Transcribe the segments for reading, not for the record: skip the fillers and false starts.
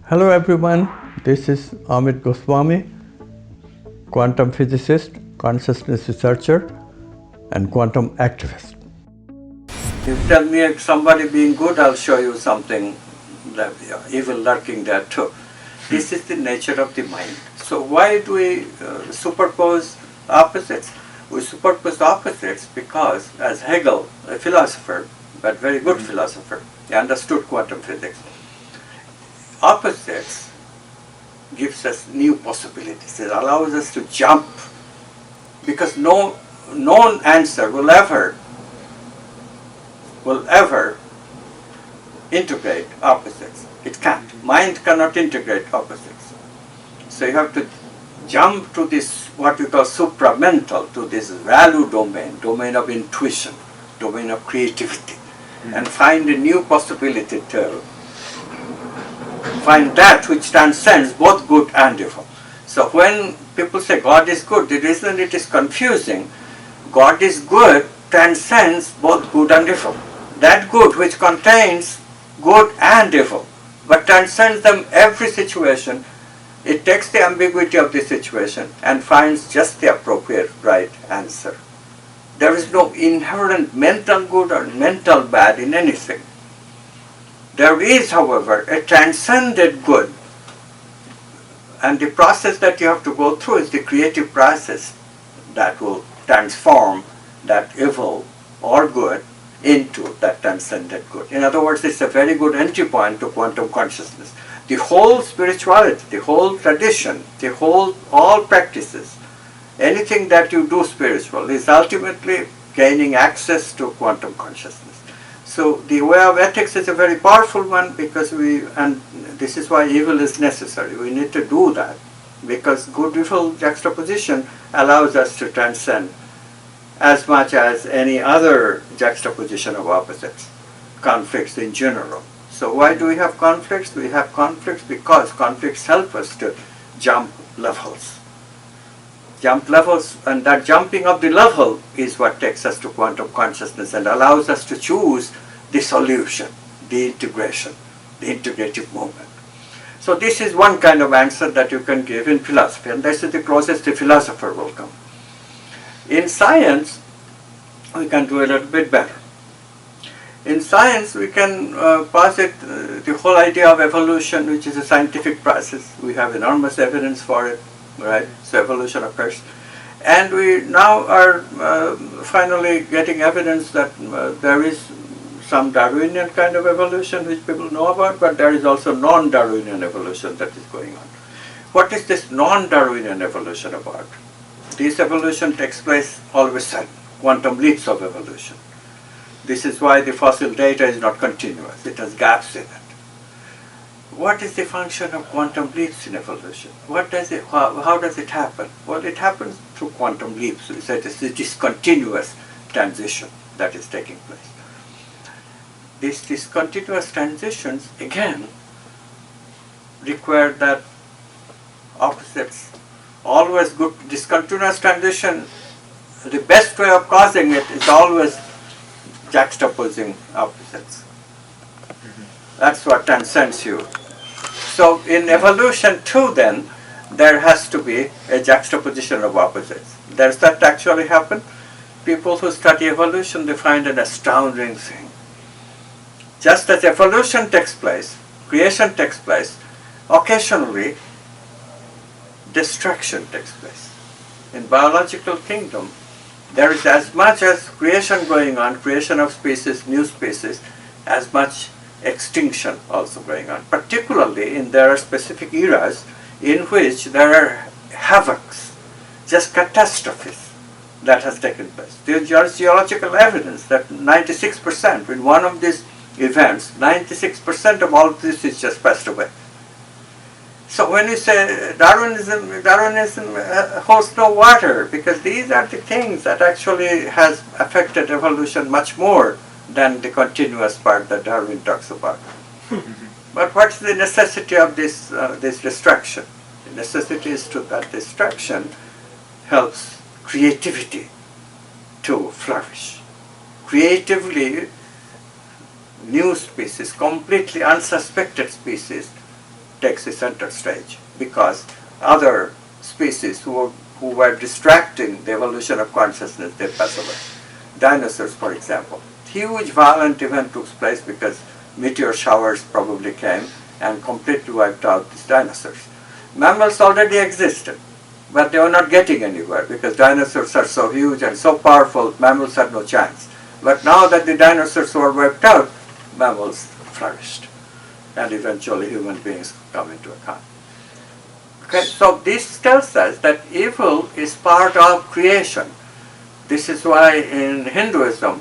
Hello everyone, this is Amit Goswami, quantum physicist, consciousness researcher, and quantum activist. You tell me if somebody being good, I'll show you something evil lurking there too. This is the nature of the mind. So why do we superpose opposites? We superpose opposites because, as Hegel, a philosopher, but very good philosopher, he understood quantum physics. Opposites gives us new possibilities. It allows us to jump because no known answer will ever integrate opposites. It can't. Mind cannot integrate opposites. So you have to jump to this, what we call supramental, to this value domain of intuition, domain of creativity, and find a new possibility to find that which transcends both good and evil. So when people say God is good, the reason it is confusing, God is good transcends both good and evil. That good which contains good and evil, but transcends them every situation, it takes the ambiguity of the situation and finds just the appropriate right answer. There is no inherent mental good or mental bad in anything. There is, however, a transcended good, and the process that you have to go through is the creative process that will transform that evil or good into that transcended good. In other words, it's a very good entry point to quantum consciousness. The whole spirituality, the whole tradition, all practices, anything that you do spiritual is ultimately gaining access to quantum consciousness. So the way of ethics is a very powerful one because and this is why evil is necessary. We need to do that because good-evil juxtaposition allows us to transcend as much as any other juxtaposition of opposites, conflicts in general. So why do we have conflicts? We have conflicts because conflicts help us to jump levels. And that jumping of the level is what takes us to quantum consciousness and allows us to choose the solution, the integration, the integrative movement. So this is one kind of answer that you can give in philosophy, and this is the closest the philosopher will come. In science, we can do a little bit better. In science, we can posit the whole idea of evolution, which is a scientific process. We have enormous evidence for it, right? So evolution occurs. And we now are finally getting evidence that there is some Darwinian kind of evolution which people know about, but there is also non-Darwinian evolution that is going on. What is this non-Darwinian evolution about? This evolution takes place all of a sudden, quantum leaps of evolution. This is why the fossil data is not continuous. It has gaps in it. What is the function of quantum leaps in evolution? How does it happen? Well, it happens through quantum leaps. We said it's a discontinuous transition that is taking place. These discontinuous transitions, again, require that opposites always good. Discontinuous transition, the best way of causing it is always juxtaposing opposites. That's what transcends you. So in evolution too then, there has to be a juxtaposition of opposites. Does that actually happen? People who study evolution, they find an astounding thing. Just as evolution takes place, creation takes place, occasionally destruction takes place. In biological kingdom, there is as much as creation going on, creation of species, new species, as much extinction also going on. Particularly there are specific eras in which there are havocs, just catastrophes that has taken place. There is geological evidence that 96% in one of these events, 96% of all of this is just passed away. So when you say Darwinism holds no water, because these are the things that actually has affected evolution much more than the continuous part that Darwin talks about. But what's the necessity of this destruction? The necessity is that destruction helps creativity to flourish. Creatively, new species, completely unsuspected species, takes the center stage because other species who were distracting the evolution of consciousness, they pass away. Dinosaurs, for example. Huge violent event took place because meteor showers probably came and completely wiped out these dinosaurs. Mammals already existed, but they were not getting anywhere because dinosaurs are so huge and so powerful, mammals had no chance. But now that the dinosaurs were wiped out, mammals flourished, and eventually human beings come into account. Okay, so this tells us that evil is part of creation. This is why in Hinduism,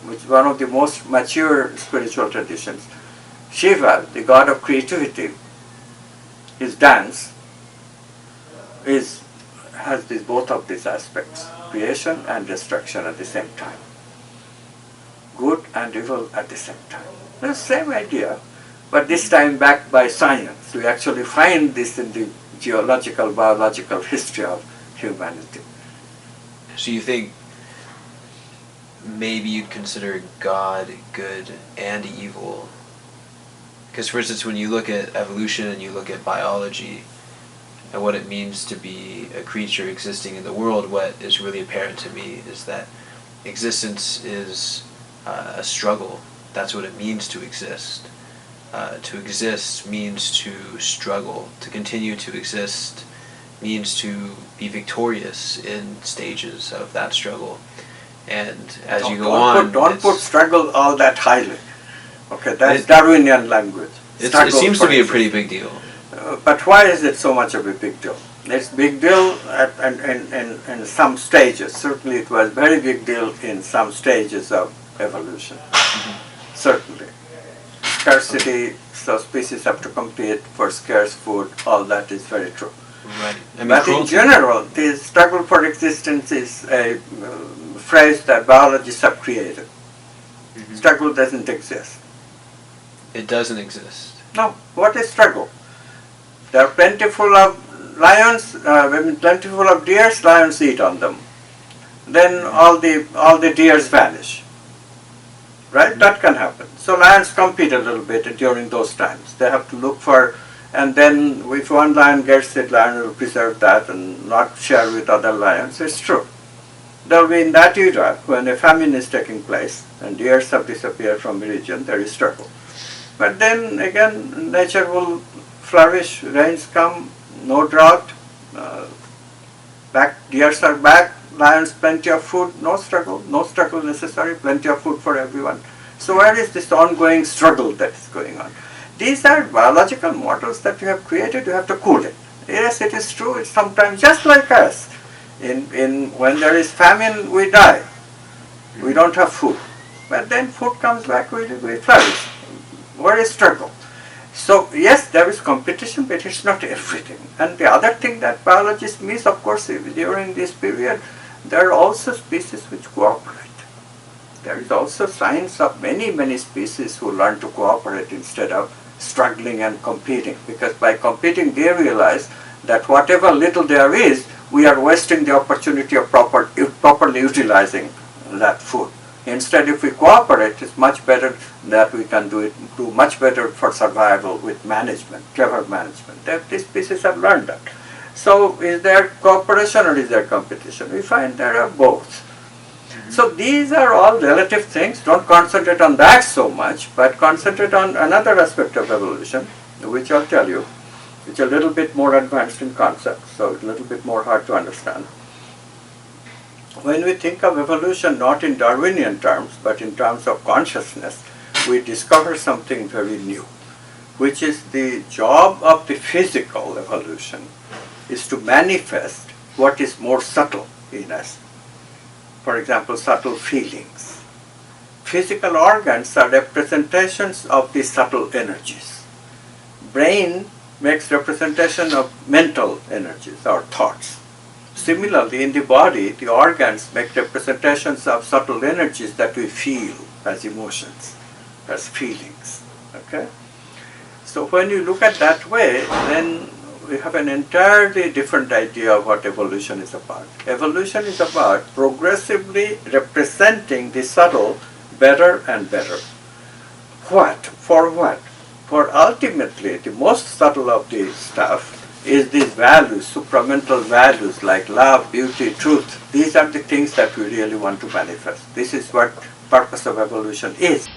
which is one of the most mature spiritual traditions, Shiva, the god of creativity, his dance has both of these aspects, creation and destruction at the same time. Good and evil at the same time. The same idea, but this time backed by science. We actually find this in the geological, biological history of humanity. So you think maybe you'd consider God good and evil? Because for instance, when you look at evolution and you look at biology and what it means to be a creature existing in the world, what is really apparent to me is that existence is a struggle. That's what it means to exist. To exist means to struggle. To continue to exist means to be victorious in stages of that struggle. And as you go on... Don't put struggle all that highly. Okay, that's Darwinian language. It seems to be a pretty big deal. But why is it so much of a big deal? It's big deal in some stages. Certainly it was very big deal in some stages of evolution. Mm-hmm. Certainly. Scarcity, so species have to compete for scarce food, all that is very true. Right. But in general, the struggle for existence is a phrase that biologists have created. Mm-hmm. Struggle doesn't exist. It doesn't exist. No. What is struggle? There are plentiful of lions, plentiful of deers, lions eat on them. Then all the deers vanish. Right? Mm-hmm. That can happen. So lions compete a little bit during those times. They have to look for, and then if one lion gets it, lion will preserve that and not share with other lions. It's true. There will be in that era, when a famine is taking place and deers have disappeared from the region, there is struggle. But then again, nature will flourish, rains come, no drought, deers are back, lions plenty of food, no struggle necessary, plenty of food for everyone. So where is this ongoing struggle that is going on? These are biological models that you have created, you have to cool it. Yes, it is true, it's sometimes just like us. When there is famine, we die. We don't have food. But then food comes back, we flourish. Where is struggle? So yes, there is competition, but it's not everything. And the other thing that biologists miss, of course, during this period, there are also species which cooperate. There is also signs of many species who learn to cooperate instead of struggling and competing. Because by competing, they realize that whatever little there is, we are wasting the opportunity of properly utilizing that food. Instead, if we cooperate, it's much better that we can do much better for survival with management, clever management. These species have learned that. So is there cooperation or is there competition? We find there are both. Mm-hmm. So these are all relative things. Don't concentrate on that so much, but concentrate on another aspect of evolution, which I'll tell you, which is a little bit more advanced in concept, so it's a little bit more hard to understand. When we think of evolution not in Darwinian terms, but in terms of consciousness, we discover something very new, which is the job of the physical evolution is to manifest what is more subtle in us. For example, subtle feelings. Physical organs are representations of the subtle energies. Brain makes representation of mental energies or thoughts. Similarly, in the body, the organs make representations of subtle energies that we feel as emotions, as feelings. Okay? So when you look at that way, then we have an entirely different idea of what evolution is about. Evolution is about progressively representing the subtle better and better. What? For what? For ultimately, the most subtle of the stuff is these values, supramental values like love, beauty, truth. These are the things that we really want to manifest. This is what purpose of evolution is.